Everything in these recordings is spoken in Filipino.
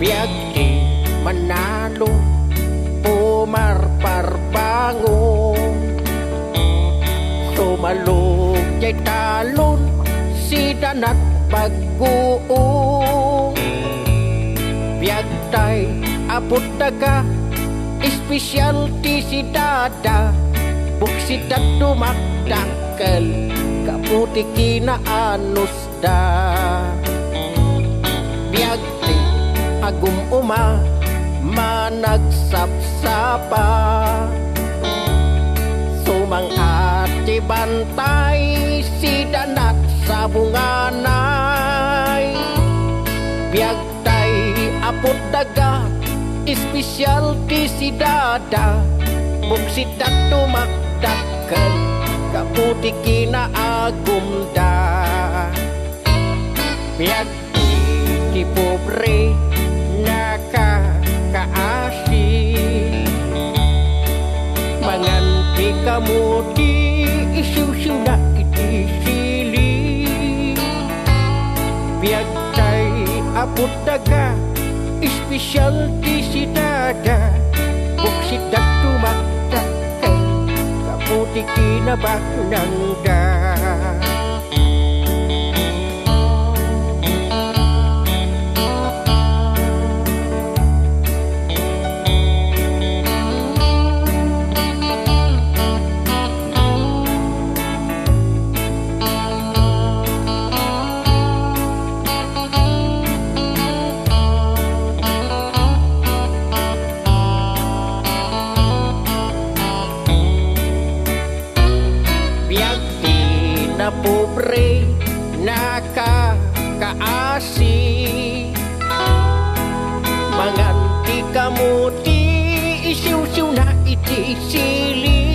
Biag di manalo pumarparbangon, sumalog jay talon si danat pagkuong. Biag tay apot daga espesyal ti si dada, buksidat dumakdakkel kaputi kinaanos da. Biag ti agum uma managsapsapa, sumangati bantay si danat sa bunganay. Biag tay apot daga espesyal ti si dada, buksidat dumakdakkel kaputi kinaagum da. Biag ti pobre nakakaasi, manganti kamu di isu-isu na iti sili. Biag tay apot daga espesyal ti si dada, buksidat dumakdakkel kaputi kinabaknang da. Na pobre nakakaasi, manganti kamu di isiw-siw na iti sili.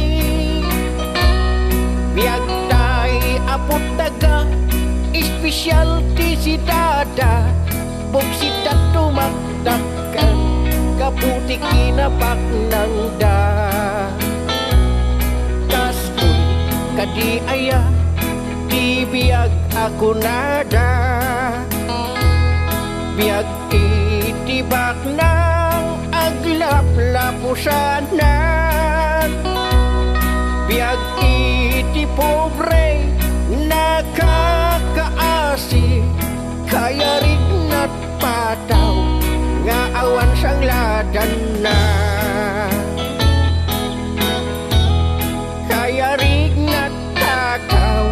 Biag tay apot daga espesyal ti si dada, buksidat dumakdakkel kaputi kinabaknang da. Kastoy kadi aya di biag ako nada, biag itibak ng aglap-lapusanan. Biag iti pobre nakakaasi, kaya rin at pataw nga awan sang ladan na. Kaya rin at takaw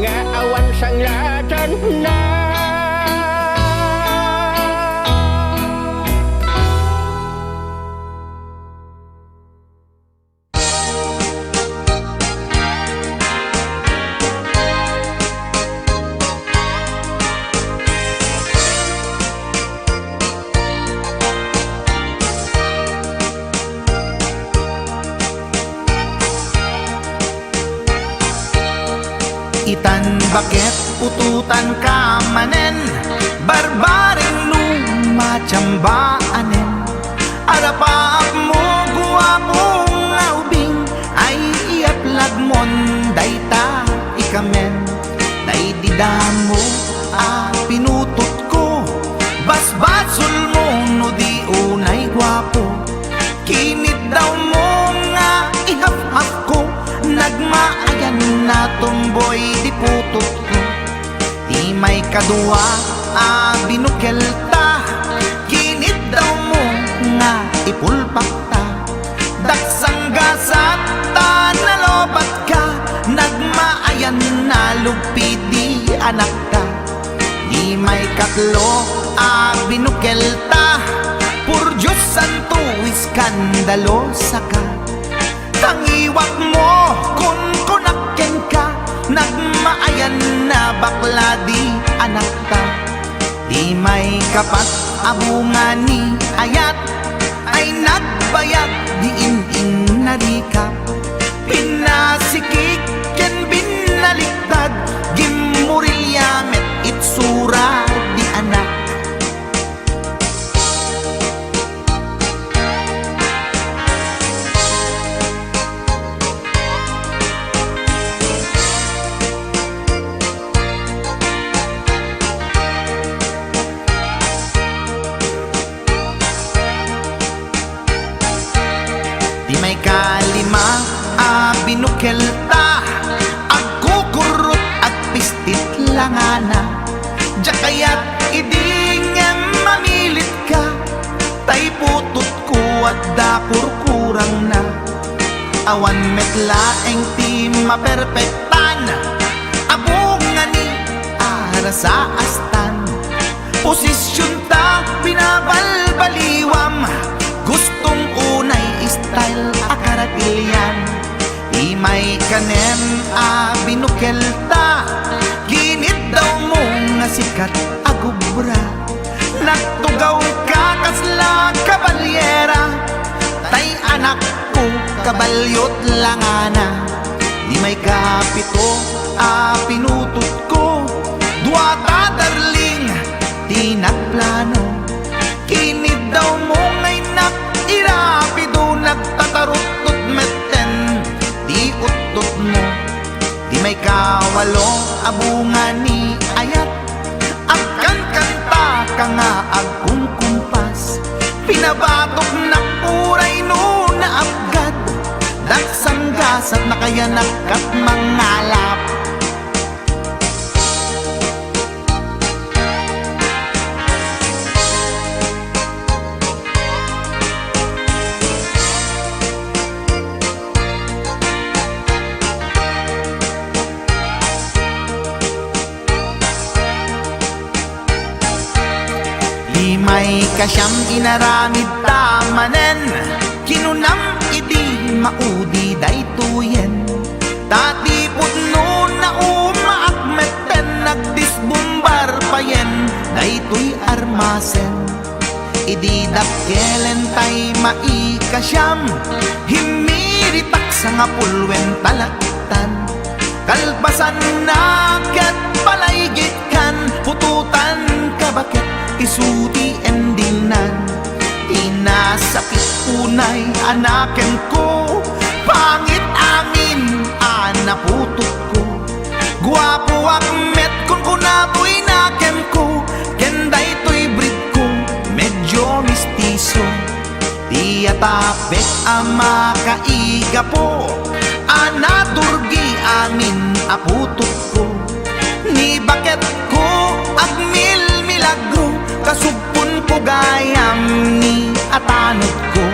nga awan sang ladan na. Itan bakit pututan ka manen, barbaring lumachambaanen. Arapaap mo guwapong naubing, ay iaplag mon dayta ikamen. Daydidamo pinutot ko, basbasul mo no di unay guwapo. Kinit daw mo nga ihap-hap ko, nagmaayan na tumboy di putot ko. Di may kadua binukel ta, kinit daw mo nga ipulpak ta. Daksang gasat ta nalobat ka, nagmaayan na lugpi di anak ka. Di may katlo binukel ta, pur Diyos santo iskandalosa ka. Tangiwak mo kung kunakken ka, nagmaayan na bakla di anak ta. Di may kapat abungani ayat, ay nagbayag di in narikap. Pinasikik ken binaliktad, gimurilya met itsura di anak. istit lang ana. Diya kaya't idingem mamilit ka, tay putot ko at dakurkurang na. Awan metlaeng ti maperpektan, abong nga ni ara sa astan. Posisyon ta binabalbaliwam, gustong unay style akaratilyan. Imay kanen binukelta, ginit daw mo nga sikat agubra. Nagtugaw ka kasla kabalyera, tay anak ko kabalyot lang ana. Imay kapito pinutot ko, duwata darling tinagplano. Kinid daw mo ngay irapido, nagtatarot-tot meten di utot mo. Di may kawalo abunga ni ayat, agkan kanta ka nga agkumkumpas. Pinabatok na puray no na abgad, dagsanggas at nakayanak at mangalap. May kasyam inaramid tamanen, kinunam idi maudi daytoyen. Tatipot no na umaakmeten, nagdisbumbar payen daytoy armasen. Idi dakkelen tay maikasyam, himiritak sa nga pulwen talaktan. Kalpasan na ket palaygit kan, pututan kabakit isuti endingnan. Inasakit unay anaken ko, pangit amin anaputot ko. Guwapo akmet kun kunapoy naken ko, kenday to'y breed ko medyo mistiso. Di atapek ama kaiga po, anadurgi amin aputot ko. Ni bakit ko agmil milagro, kasugpon ko gayam ni atanod ko.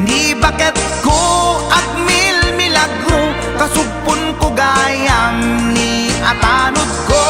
Ni bakit ko agmil milagro, kasugpon ko gayam ni atanod ko.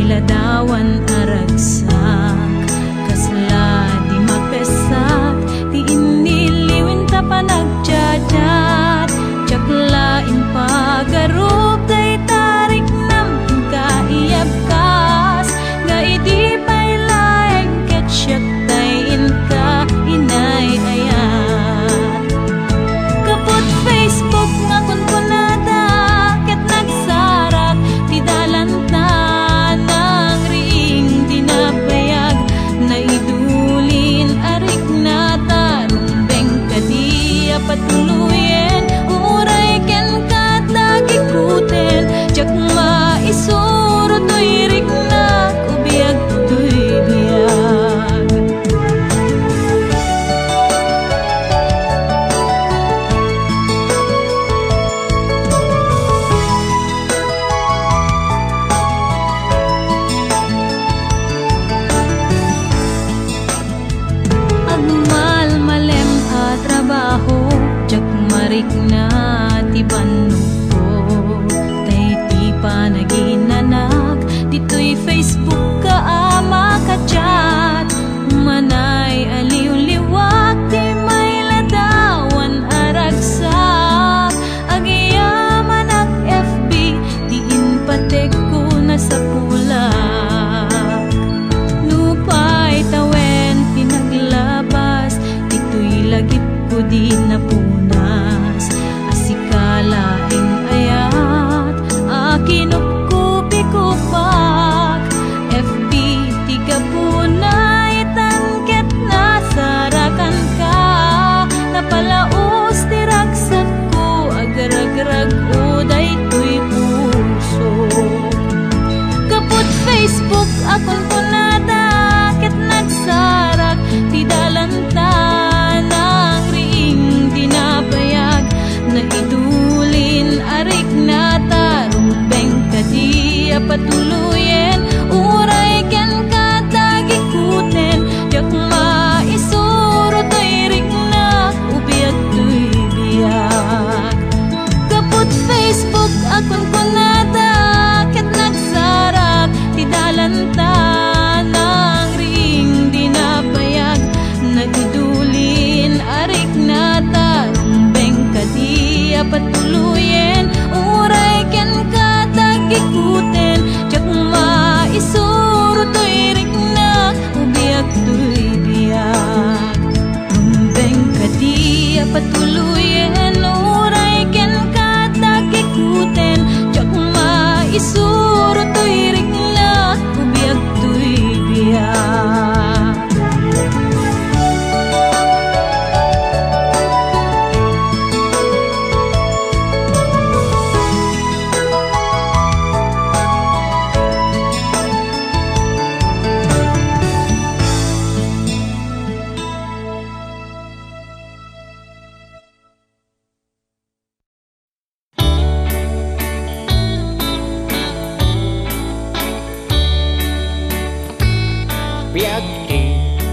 Ladawan aragsak kasla di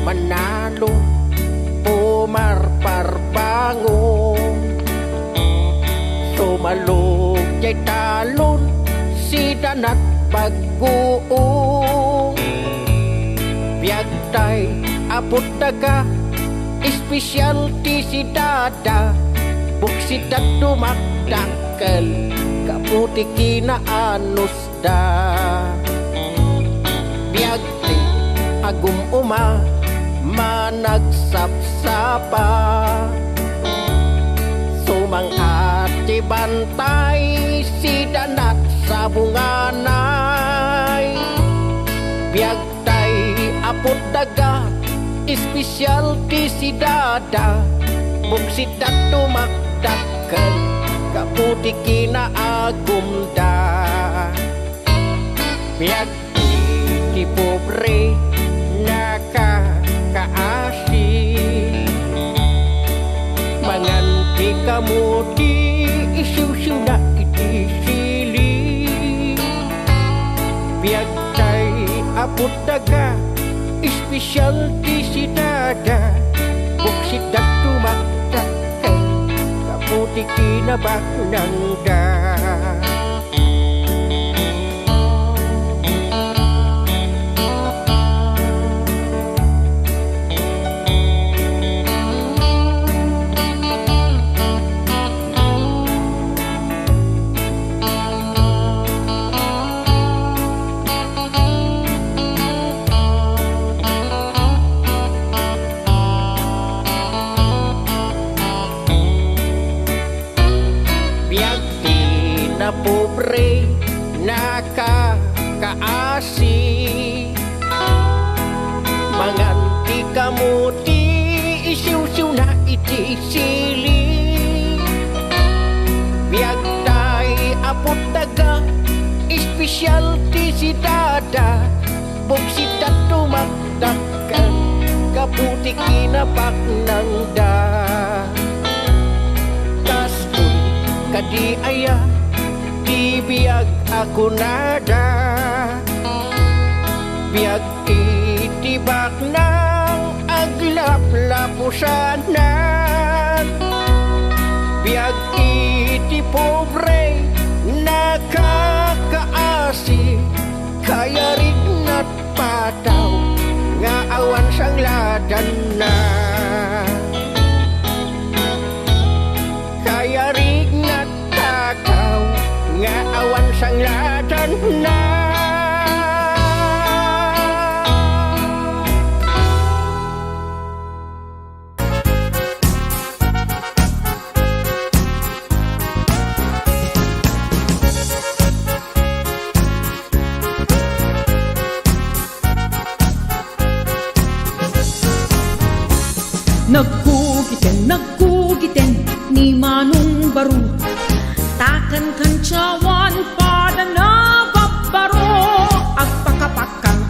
manalo pumarparbango sumalog jay talon si danat pag-uong biyag tay apot daga specialty si dada buksit at tumakdakkel kaputi kinaanos da biyag ti agum uma managsapsapa sumang ati bantay si danat sa bunganay biyag tay apot daga specialty si dada buksit at tumakdakkel kaputi kinaagum da biyag ti pobre nakakaasi manganti kamuti isiw-siw na iti sili biyag tay apot daga specialty si dada buksit at tumakdakkel kaputi kinabaknanda na pobre nakakaasi manganti kamuti isiw-siw na iti sili biyag tay apot daga specialty si dada buksit at tumakdakkel kaputi kinabaknanda kastoy kadi aya di biyag ako nada biyag itibak ng aglap-lapusanan biyag iti pobre nakakaasi kaya rin at pataw nga awan sang ladan na kaya rin at takaw nga awan sang ladan na Nagkugiten ni Manong Baro takan kancawan pada nababaro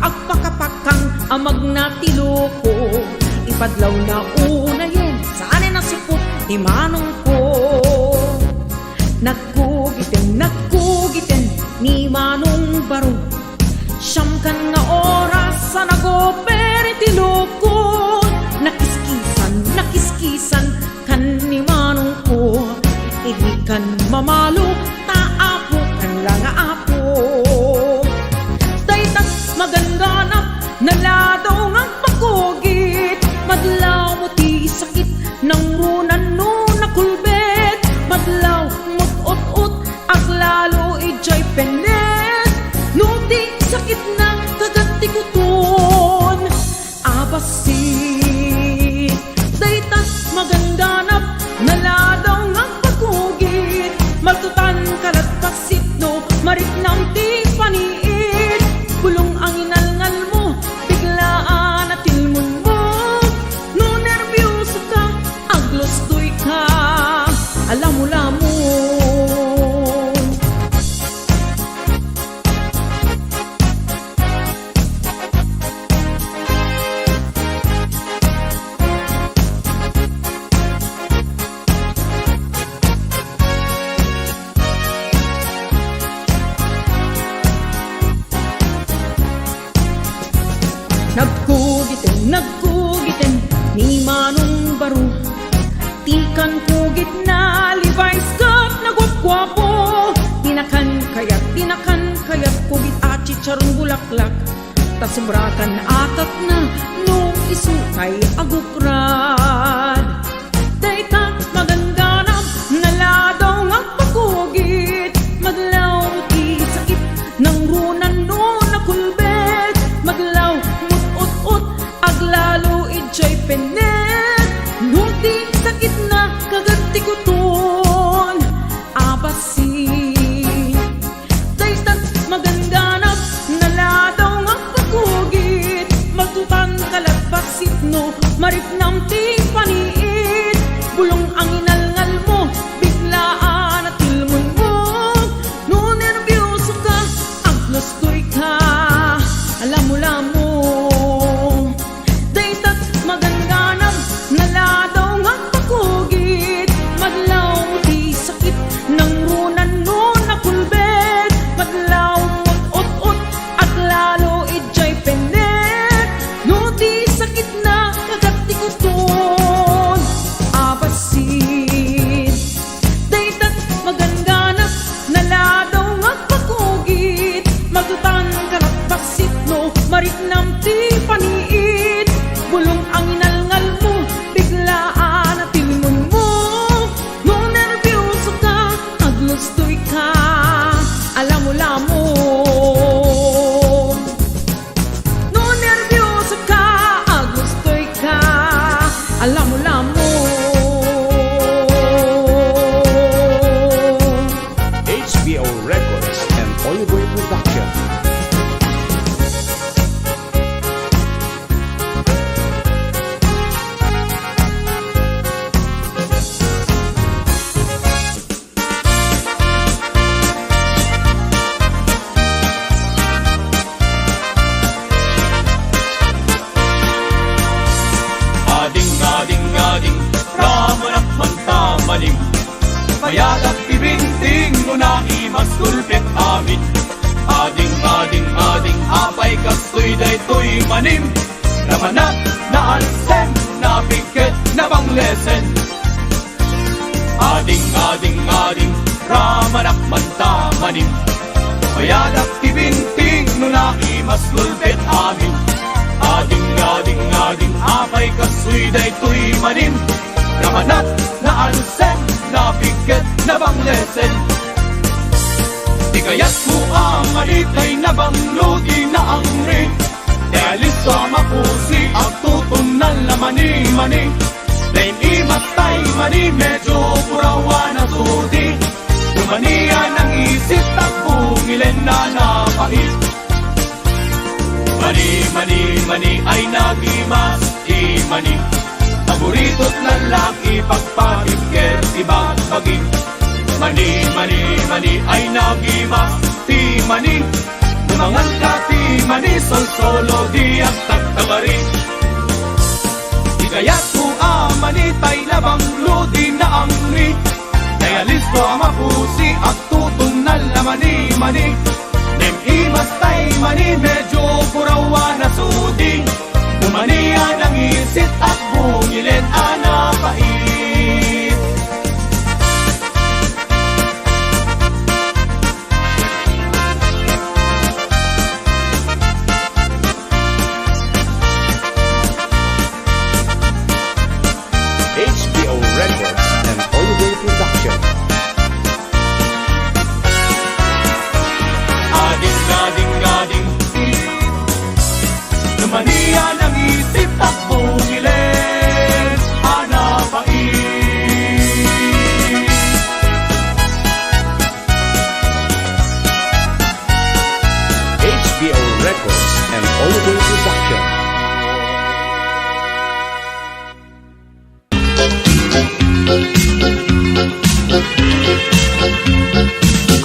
agpakapakang amag na tiloko ipadlaw na unayin saan na supot ni Manong ko nagkugiten ni Manong Baro siyam kan nga oras sa nagoperi tiloko nakiskisan kan ni Manong ko hindi kan mamalo taapo kan lang apo daytas maganganap naladaw ng pagkugit madlaw mo ti sakit ng runan no nakulbet madlaw mot-ot-ot ak lalo ijay penet no ti sakit ng kagatikuton abasi daytas magandanap naladaw ng pagkugit maltutan kalat paksit no marit ng ti paniit bulong ang inalngal mo biglaan at tilmon mo no nervyoso ka aglostoy ka alam mo ni Manong Baro. Tikan ko gitna, Levi's cup na gwapo. Tinakan kayat kugit at chicharong bulaklak. Tasumbrakan atat na nung isukay agukrad. Dayta magandanam, naladaw nga pagkugit. Maglaw ti sakit ng runan no nakulbet. Maglaw mut-ut-ut, aglalo ijay penet. Nuti sakit na kagati kuton abasi. Daytat magandanap, naladaw nga pagkugit. Magtutan kalat baksit no, maripnam ting paniit. Bulong ang inalngal mo, biglaan at ilmon mo. No nervyoso ka, aglostoy ka, alam mo lamo. Daytat magandanap, naladaw nga pagkugit. Maglaw di sakit ng runan no nakulbet. Maglaw mut-ut-ut, at lalo ijay penet. No di sakit na kagati kuton abasin. Daytat magandanap, naladaw nga pagkugit. Magtutan kalat baksit no, mariknam ti paniit. Bulong ang inalngal mo, biglaan at ilmon mo. No nervyoso ka, aglostoy ka, alam mo lamo. No nervyoso ka, aglostoy ka, alam mo lamo. HBO Records and Oliver Production. Ading, ramanak mantamaling. Mayatag ibinting mo na imas tulpit amin. Ading, apay kastoy daytoy manim. Ramanak na alsen, na piket na bang lesen. Ading, ramanak mantamanim. Mayatag ibinting mo na imas tulpit amin. Ading, apay kasoy daytoy manim. Ramanak na alsen, na piket na bang lesen. Di kayat mo ang alitay na banglo di na ang ring. Kaya listo mapusi ang tutunan na mani. Lain imatay mani, medyo purawan na sudi. Lumaniya ng isip at bungilen na napait. Mani ay nagimas, mani. Paborito't lalaki pagpahigker, ibang baging. Mani ay nagimas, mani. Lumangan ka, mani, sol-solo di ang tagtabari. Di kaya't mo mani, tay na banglo di na ang ri. Kaya listo mapusi at tutunan na mani. Nem imas tay mani, medyo purawan na sudi. Lumaniya ng isit at bungilen anapait. HBO Records and Oliver Production. Ading, lumaniya ng isip at bungilen anapait. HBO Records and Oliver Production.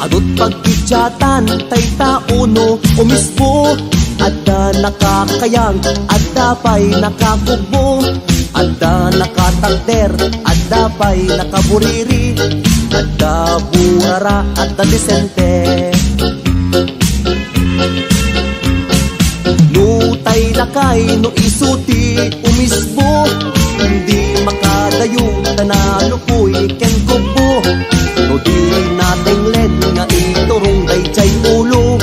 Adot pagkityatan, tay tauno, umispo. Adda nakakayang, adda pa'y nakakugbo. Adda nakatagder, adda pa'y nakaburiri. Adda buhara, adda disente. No tay lakay, no isuti, umisbo. Hindi makadayo, tanalupoy ken kubo. No di nating len nga iturong day chay ulo.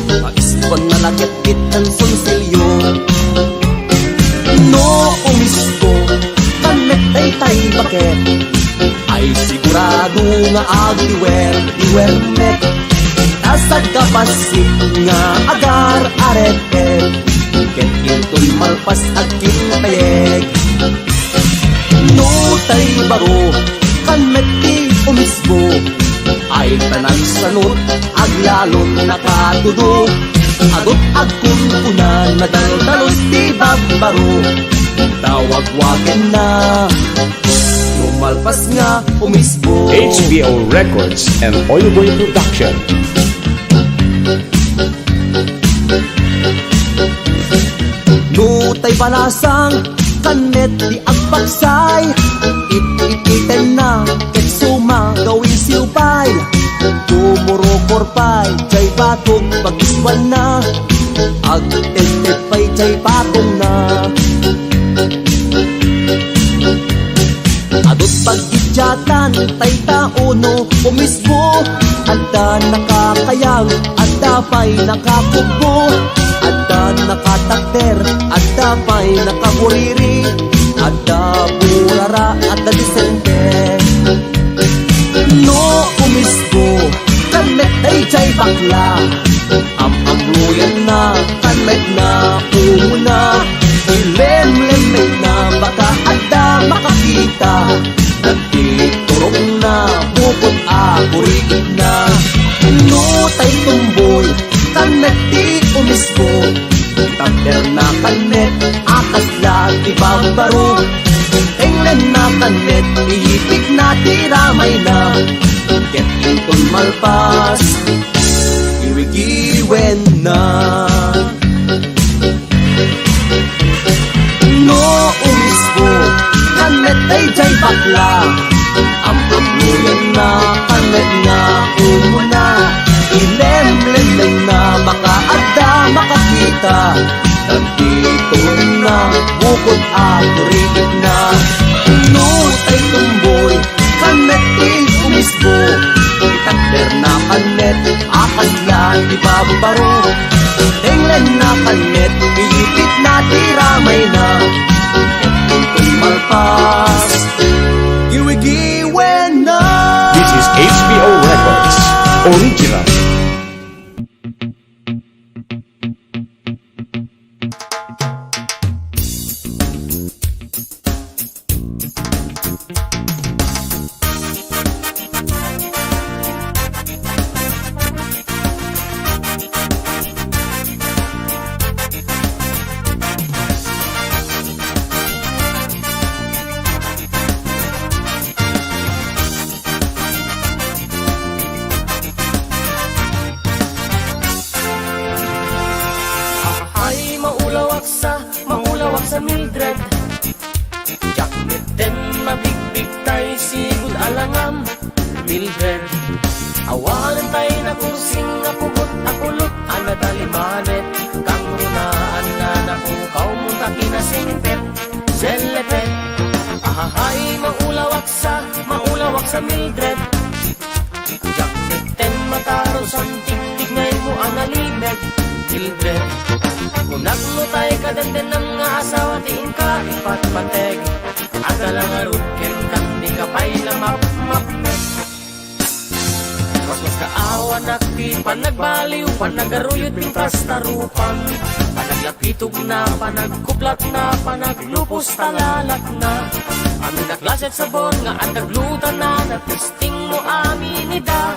Kaispan na lagit bitan sonsilyo. No umisko, kanet day tay baket. Ay sigurado nga agdiwer met. Asag kapasik nga agar aret-et. Ket intoy malpas agking payeg. No tay baro, kanet di umisbo. Ay tanan sanot, aglalon nakatudo. Agot agkun unan, nadaldalos di babbaro. Tawag-wagen na, lumalpas nga umisbo. HBO Records and Oilboy Production. Nutay palasang, kanet di agpaksay. It-iten na, ket suma gawin siupay. Tumuro-korpay, chay batog pag-iswan na. Ag-etepay, chay patong na. Adot pag-idyatan, tay taono, umisbo. Adda nakakayang, adda pa'y nakakubo. Adda nakatakter, adda pa'y nakaburiri. Adda burara, adda disente. No umisbo, kanet ay chay bakla. Am-amluyan na, kanet na umuna. Ilem-lemay na, baka adda makakita. Nagtiturong na, bukod akuriin na. No tay tumboy, kanet di umisbo. Takder na kanet, akas lang ibabaro. Englen na kanet, ihipik na tiramay na. Ket inton malpas, iwigiwen na. No umisbo, kanet ay jay bakla. Am-amluyan na, kanet na umuna. Ilem-lemeng na, baka adda makakita. Nagtituon na, bukod akuriin na. No tay tumboy, kanet di umisbo. Takder na kanet, akas yan ibabaro. Englen na kanet, iipit na tiramay na. Ito'y malpas, giwigiwen na. This is HBO Records Original. Maulawak sa Mildred. Jacket den mabigbig tay sigud alangam Mildred. Awanan tay na kursing apugot akulot ana talimanet. Kang runaan na napukaw mong takinasingpet selepet. Ahahay maulawak sa Mildred. Jacket den mataro sa tigtig ngay mo analimed Mildred. Kunak mo tayo kadanden ng nga asawa tiin ka ipatpateg. Adalang arut ken kang di ka pa'y lamap-mapmet. Mas kaawa nakti panagbaliw panagaruyot ng prastarupan. Panaglapitog na panagkuplat na panaglupos talalak na. Amin naklaset sabon nga andaglutan na natisting mo aminida.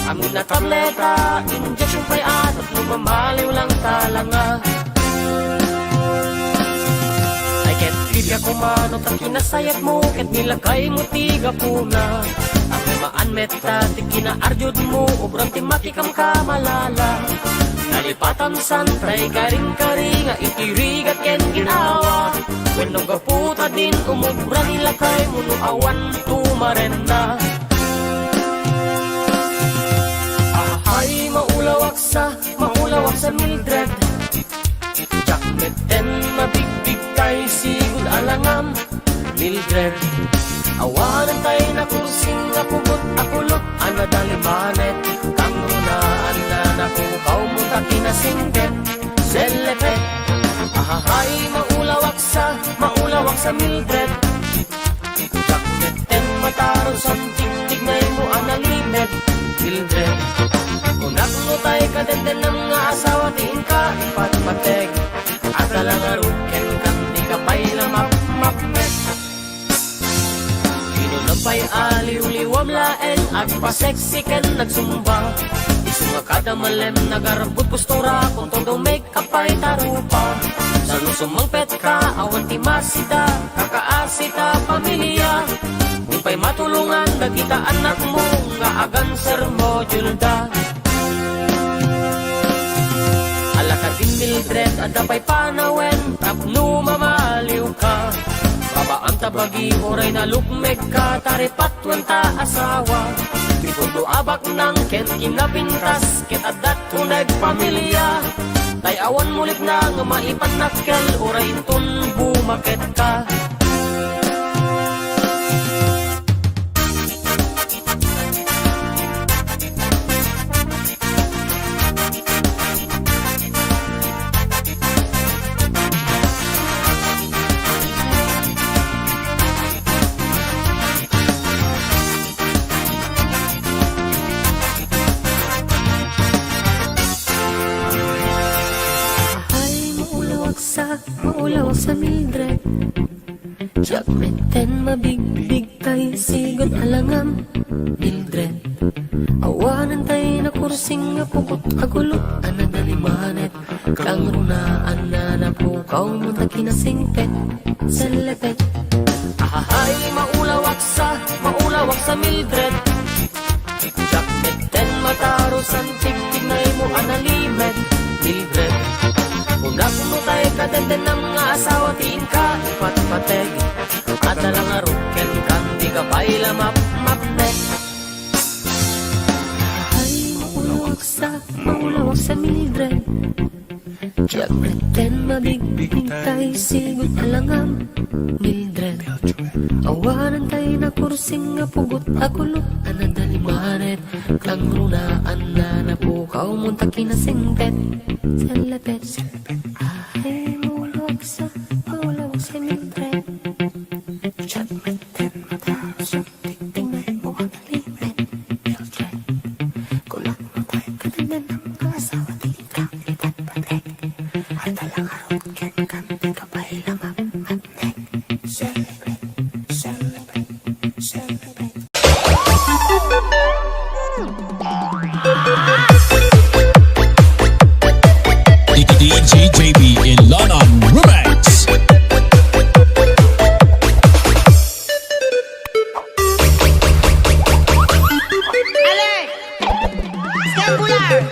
Amin na tableta injection pa'y atot lumamaliw lang talanga. Di ako manot ang kinasayat mo ket nilagay mo tiga puna. Ang maanmet ti kinaarjud mo obrang timaki kam kamalala. Nalipatan santay karing-karing nga itirigat ken ginawa. Wenno gaputa din umubra nilakay mo no awan tumarenda. Ahay maulawak sa Mildred. Jacket ten mabigbig tay sigud alangam Mildred. Awanan tayo na kusing nga pugot akulot ana dalimanet kang runaan na nakukaw mo taki na singket selepet. Ahahay maulawak sa Mildred. Jakmeten mataro sa tigtignay mo analimed Mildred. Unak mo tayo kadenden ng nga asawa tiin ka ipatmateg at alangarod ken kan di ka pa'y lamap-mapmet. Nampay aliw-liwam laeng at pa-sexy ken nagsumba. Isu nga kada malem nagarbot postura kung todo make-up ay tarupa. Sa lusumang pet ka awan ti masita kakaasita pamilya. Di pa'y matulungan dagita anak mo nga agan sermo julda. Ala ka din Mildred at dapay panawen tapno mamaliw ka. Babaan tabagi oray na lukmek ka taripatwan ta asawa. Pipundo abak ng ken kinapintas ket adat uneg pamilya. Tay awan mulit na nga maipanakkel oray intun bumaket ka. Maulawak sa Mildred. Jakmeten mabigbig tay sigon alangam Mildred. Awanan tay na kursing nga pukot agulot ana dalimanet kang runaan na napukaw mo taki na singpet selepet. Ahahay maulawak sa Mildred. Jakmeten mataro sa tigtignay mo analimed Mildred. Unak mo tayo kadenden ng nga asawa tiin ka ipatpateg at alangarod ken kang di ka pa'y lamap-mapnet. Ay maulawak sa Mildred. Jakmeten mabigbig tay sigot alangam Mildred. Awanan tayo na kursing nga pugot akulot ana dalimanet kang runaan na napukaw mo taki na singpet selepet. Ay maulawak sa Mildred. Jakmeten mataro sa tigtignay mo analimed Mildred. Kulang mo tayo kadenden ng mga asawa tiin ka ipatpateg at alangarod ken kan di ka pa'y lamap-mapnet selepet. DJ JB Ilanan Remix. Alex! Singular!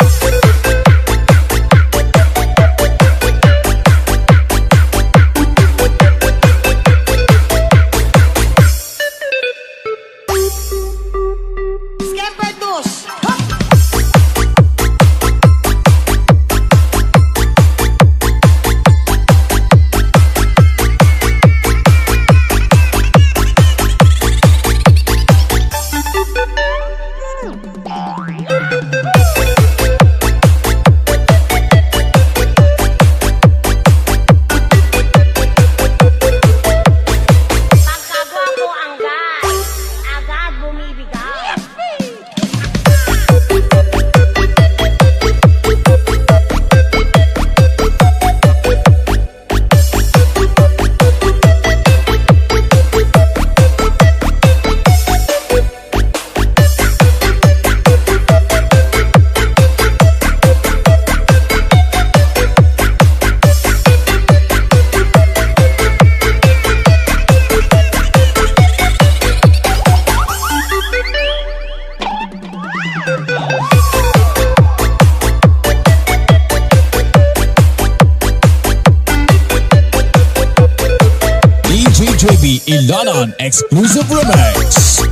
JB Ilanan Exclusive Remix.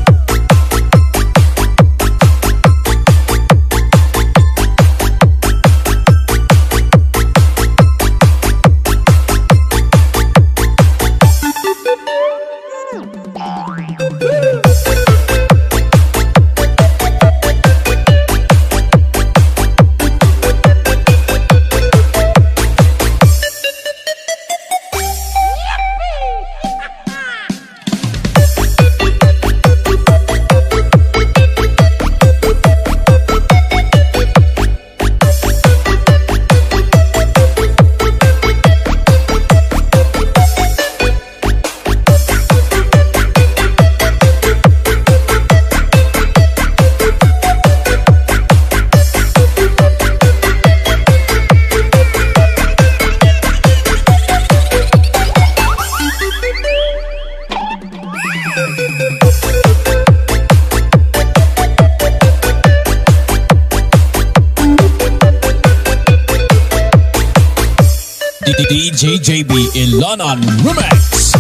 DJ JB Ilanan Remix.